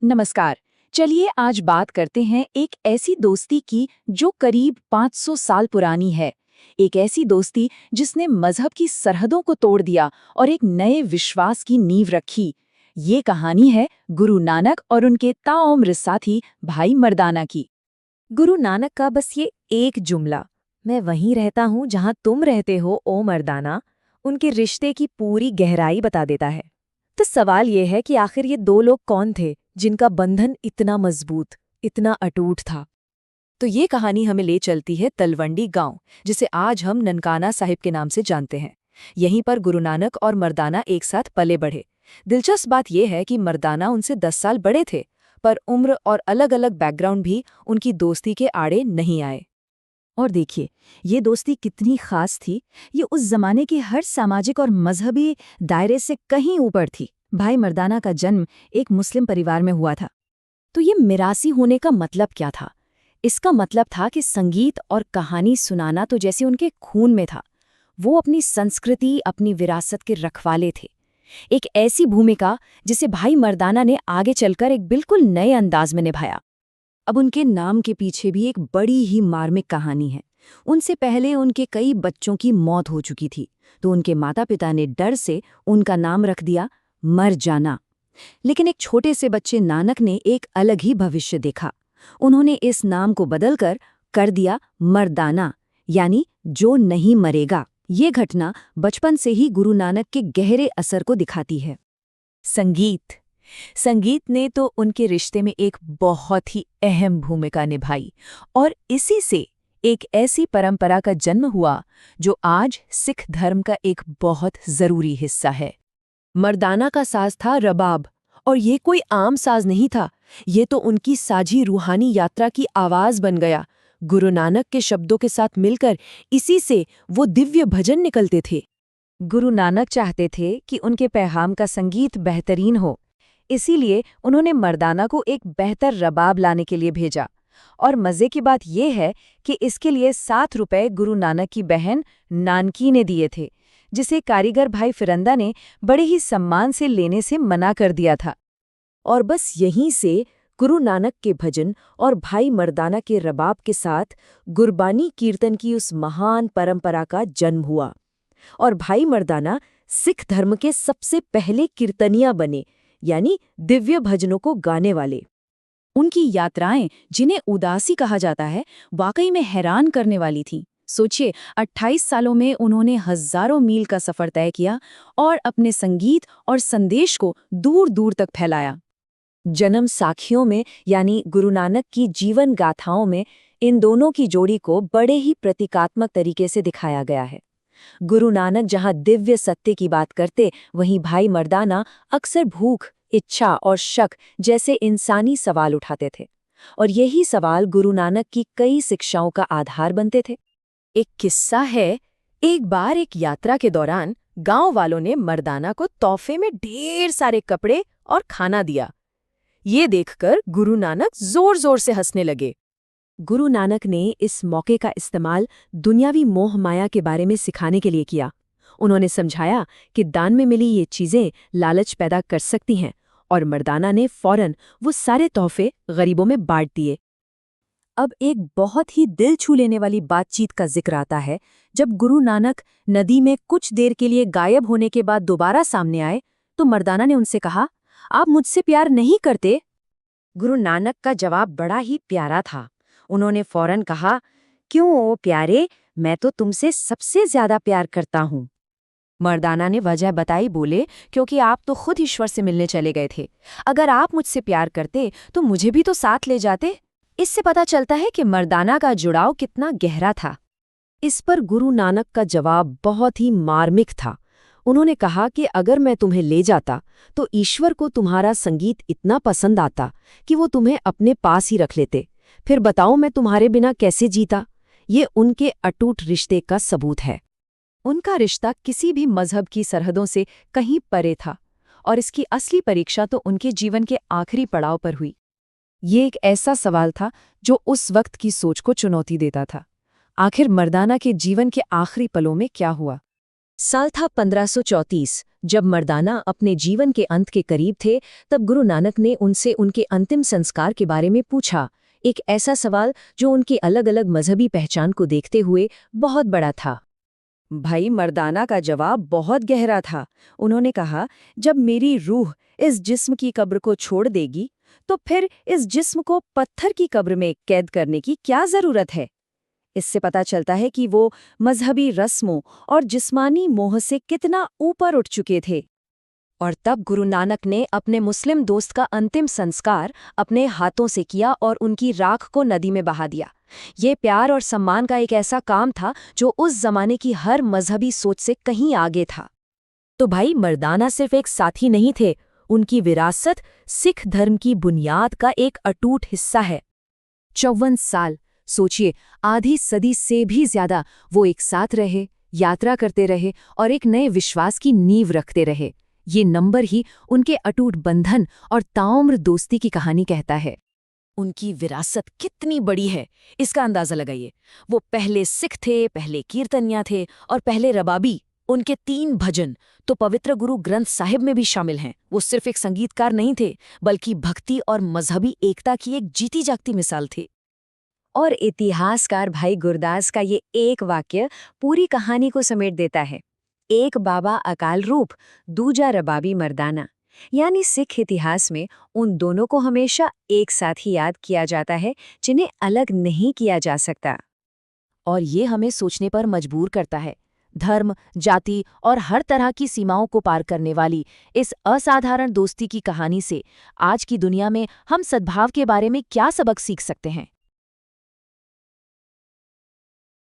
नमस्कार। चलिए आज बात करते हैं एक ऐसी दोस्ती की जो करीब 500 साल पुरानी है। एक ऐसी दोस्ती जिसने मजहब की सरहदों को तोड़ दिया और एक नए विश्वास की नींव रखी। ये कहानी है गुरु नानक और उनके ताउम्र साथी भाई मर्दाना की। गुरु नानक का बस ये एक जुमला, मैं वहीं रहता हूँ जहाँ तुम रहते हो ओ मर्दाना, उनके रिश्ते की पूरी गहराई बता देता है। तो सवाल ये है कि आखिर ये दो लोग कौन थे जिनका बंधन इतना मजबूत, इतना अटूट था। तो ये कहानी हमें ले चलती है तलवंडी गांव, जिसे आज हम ननकाना साहिब के नाम से जानते हैं। यहीं पर गुरु नानक और मर्दाना एक साथ पले बढ़े। दिलचस्प बात यह है कि मर्दाना उनसे 10 साल बड़े थे, पर उम्र और अलग अलग बैकग्राउंड भी उनकी दोस्ती के आड़े नहीं आए। और देखिए, ये दोस्ती कितनी खास थी। ये उस जमाने के हर सामाजिक और मजहबी दायरे से कहीं ऊपर थी। भाई मर्दाना का जन्म एक मुस्लिम परिवार में हुआ था। तो ये मिरासी होने का मतलब क्या था? इसका मतलब था कि संगीत और कहानी सुनाना तो जैसे उनके खून में था। वो अपनी संस्कृति, अपनी विरासत के रखवाले थे। एक ऐसी भूमिका जिसे भाई मर्दाना ने आगे चलकर एक बिल्कुल नए अंदाज में निभाया। अब उनके नाम के पीछे भी एक बड़ी ही मार्मिक कहानी है। उनसे पहले उनके कई बच्चों की मौत हो चुकी थी, तो उनके माता-पिता ने डर से उनका नाम रख दिया मर जाना। लेकिन एक छोटे से बच्चे नानक ने एक अलग ही भविष्य देखा। उन्होंने इस नाम को बदलकर कर दिया मर्दाना, यानी जो नहीं मरेगा। ये घटना बचपन से ही गुरु नानक के गहरे असर को दिखाती है। संगीत ने तो उनके रिश्ते में एक बहुत ही अहम भूमिका निभाई, और इसी से एक ऐसी परंपरा का जन्म हुआ जो आज सिख धर्म का एक बहुत जरूरी हिस्सा है। मर्दाना का साज था रबाब, और ये कोई आम साज नहीं था। ये तो उनकी साझी रूहानी यात्रा की आवाज बन गया। गुरु नानक के शब्दों के साथ मिलकर इसी से वो दिव्य भजन निकलते थे। गुरु नानक चाहते थे कि उनके पैगाम का संगीत बेहतरीन हो, इसीलिए उन्होंने मर्दाना को एक बेहतर रबाब लाने के लिए भेजा। और मज़े की बात यह है कि इसके लिए 7 रुपए गुरु नानक की बहन नानकी ने दिए थे, जिसे कारीगर भाई फिरंदा ने बड़े ही सम्मान से लेने से मना कर दिया था। और बस यहीं से गुरु नानक के भजन और भाई मर्दाना के रबाब के साथ गुरबानी कीर्तन की उस महान परंपरा का जन्म हुआ। और भाई मर्दाना सिख धर्म के सबसे पहले कीर्तनिया बने, यानी दिव्य भजनों को गाने वाले। उनकी यात्राएं, जिन्हें उदासी कहा जाता है, वाकई में हैरान करने वाली थीं। सोचिए, 28 सालों में उन्होंने हजारों मील का सफर तय किया और अपने संगीत और संदेश को दूर दूर तक फैलाया। जन्म साखियों में, यानी गुरु नानक की जीवन गाथाओं में, इन दोनों की जोड़ी को बड़े ही प्रतीकात्मक तरीके से दिखाया गया है। गुरु नानक जहां दिव्य सत्य की बात करते, वहीं भाई मर्दाना अक्सर भूख, इच्छा और शक जैसे इंसानी सवाल उठाते थे। और यही सवाल गुरु नानक की कई शिक्षाओं का आधार बनते थे। एक किस्सा है, एक बार एक यात्रा के दौरान गांव वालों ने मर्दाना को तोहफे में ढेर सारे कपड़े और खाना दिया। ये देखकर गुरु नानक जोर जोर से हंसने लगे। गुरु नानक ने इस मौके का इस्तेमाल दुनियावी मोह माया के बारे में सिखाने के लिए किया। उन्होंने समझाया कि दान में मिली ये चीजें लालच पैदा कर सकती हैं, और मर्दाना ने फौरन वो सारे तोहफे गरीबों में बांट दिए। अब एक बहुत ही दिल छू लेने वाली बातचीत का जिक्र आता है। जब गुरु नानक नदी में कुछ देर के लिए गायब होने के बाद दोबारा सामने आए, तो मर्दाना ने उनसे कहा, आप मुझसे प्यार नहीं करते? गुरु नानक का जवाब बड़ा ही प्यारा था। उन्होंने फौरन कहा, क्यों ओ प्यारे, मैं तो तुमसे सबसे ज्यादा प्यार करता हूँ। मर्दाना ने वजह बताई, बोले, क्योंकि आप तो खुद ईश्वर से मिलने चले गए थे। अगर आप मुझसे प्यार करते तो मुझे भी तो साथ ले जाते। इससे पता चलता है कि मर्दाना का जुड़ाव कितना गहरा था। इस पर गुरु नानक का जवाब बहुत ही मार्मिक था। उन्होंने कहा कि अगर मैं तुम्हें ले जाता तो ईश्वर को तुम्हारा संगीत इतना पसंद आता कि वो तुम्हें अपने पास ही रख लेते। फिर बताओ मैं तुम्हारे बिना कैसे जीता। ये उनके अटूट रिश्ते का सबूत है। उनका रिश्ता किसी भी मजहब की सरहदों से कहीं परे था, और इसकी असली परीक्षा तो उनके जीवन के आखिरी पड़ाव पर हुई। ये एक ऐसा सवाल था जो उस वक्त की सोच को चुनौती देता था। आखिर मर्दाना के जीवन के आखिरी पलों में क्या हुआ? साल था 1534, जब मर्दाना अपने जीवन के अंत के करीब थे, तब गुरु नानक ने उनसे उनके अंतिम संस्कार के बारे में पूछा, एक ऐसा सवाल जो उनकी अलग-अलग मजहबी पहचान को देखते हुए बहुत बड़ा था। भाई मर्दाना का जवाब बहुत गहरा था। उन्होंने कहा, जब मेरी रूह इस जिस्म की कब्र को छोड़ देगी, तो फिर इस जिस्म को पत्थर की कब्र में कैद करने की क्या जरूरत है? इससे पता चलता है कि वो मजहबी रस्मों और जिस्मानी मोह से कितना ऊपर उठ चुके थे। और तब गुरु नानक ने अपने मुस्लिम दोस्त का अंतिम संस्कार अपने हाथों से किया और उनकी राख को नदी में बहा दिया। ये प्यार और सम्मान का एक ऐसा काम था जो उस जमाने की हर मजहबी सोच से कहीं आगे था। तो भाई मर्दाना सिर्फ एक साथी नहीं थे, उनकी विरासत सिख धर्म की बुनियाद का एक अटूट हिस्सा है। 54 साल, सोचिए, आधी सदी से भी ज्यादा वो एक साथ रहे, यात्रा करते रहे और एक नए विश्वास की नींव रखते रहे। ये नंबर ही उनके अटूट बंधन और ताउम्र दोस्ती की कहानी कहता है। उनकी विरासत कितनी बड़ी है, इसका अंदाजा लगाइए। वो पहले सिख थे, पहले कीर्तनिया थे और पहले रबाबी। उनके 3 भजन तो पवित्र गुरु ग्रंथ साहिब में भी शामिल हैं। वो सिर्फ एक संगीतकार नहीं थे, बल्कि भक्ति और मजहबी एकता की एक जीती जागती मिसाल थे। और इतिहासकार भाई गुरदास का ये एक वाक्य पूरी कहानी को समेट देता है। एक बाबा अकाल रूप, दूजा रबाबी मर्दाना। यानी सिख इतिहास में उन दोनों को हमेशा एक साथ ही याद किया जाता है, जिन्हें अलग नहीं किया जा सकता। और ये हमें सोचने पर मजबूर करता है। धर्म, जाति और हर तरह की सीमाओं को पार करने वाली इस असाधारण दोस्ती की कहानी से आज की दुनिया में हम सद्भाव के बारे में क्या सबक सीख सकते हैं?